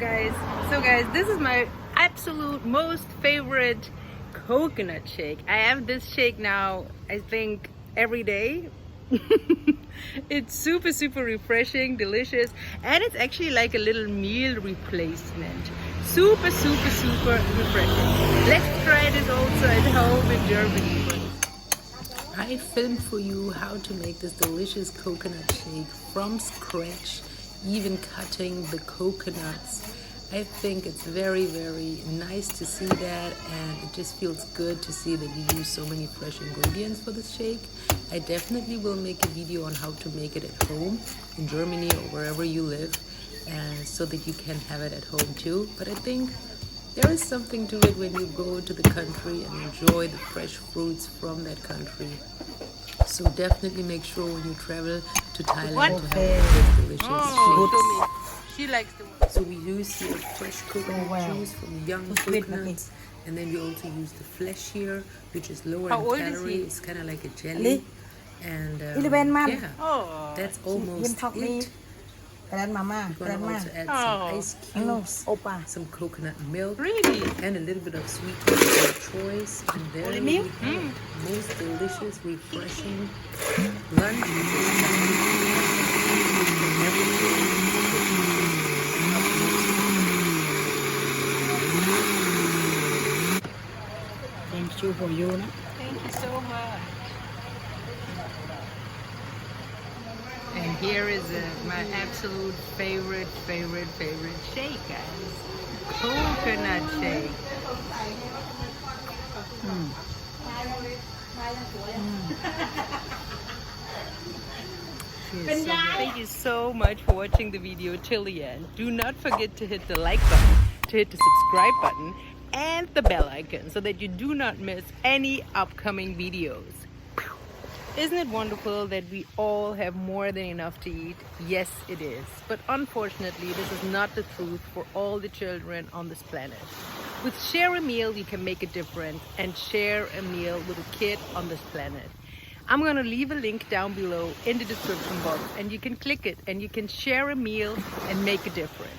guys, this is my absolute most favorite coconut shake. I have this shake now, I think, every day. It's super refreshing, delicious, and it's actually like a little meal replacement. Super refreshing. Let's try this also at home in Germany. I filmed for you how to make this delicious coconut shake from scratch, even cutting the coconuts. I think it's very nice to see that, and it just feels good to see that you use so many fresh ingredients for this shake. I definitely will make a video on how to make it at home in Germany or wherever you live, so that you can have it at home too. But I think there is something to it when you go to the country and enjoy the fresh fruits from that country. So definitely make sure when you travel to Thailand to have this delicious shakes. She likes the one. So we use here fresh coconut juice from young coconuts, and then we also use the flesh here, which is lower How in old is calorie. he? It's kind of like a jelly, and yeah, Oh, that's almost it. We're gonna also add some ice cubes, some coconut milk, really? and a little bit of sweetener or choise, and there we have most delicious, refreshing lunch. Thank you for you. Thank you so much. And here is my absolute favorite shake, guys. Coconut shake. Thank you so much for watching the video till the end. Do not forget to hit the like button, to hit the subscribe button, and the bell icon so that you do not miss any upcoming videos. Isn't it wonderful that we all have more than enough to eat? Yes, it is. But unfortunately, this is not the truth for all the children on this planet. With Share a Meal, you can make a difference and share a meal with a kid on this planet. I'm going to leave a link down below in the description box, and you can click it and you can share a meal and make a difference.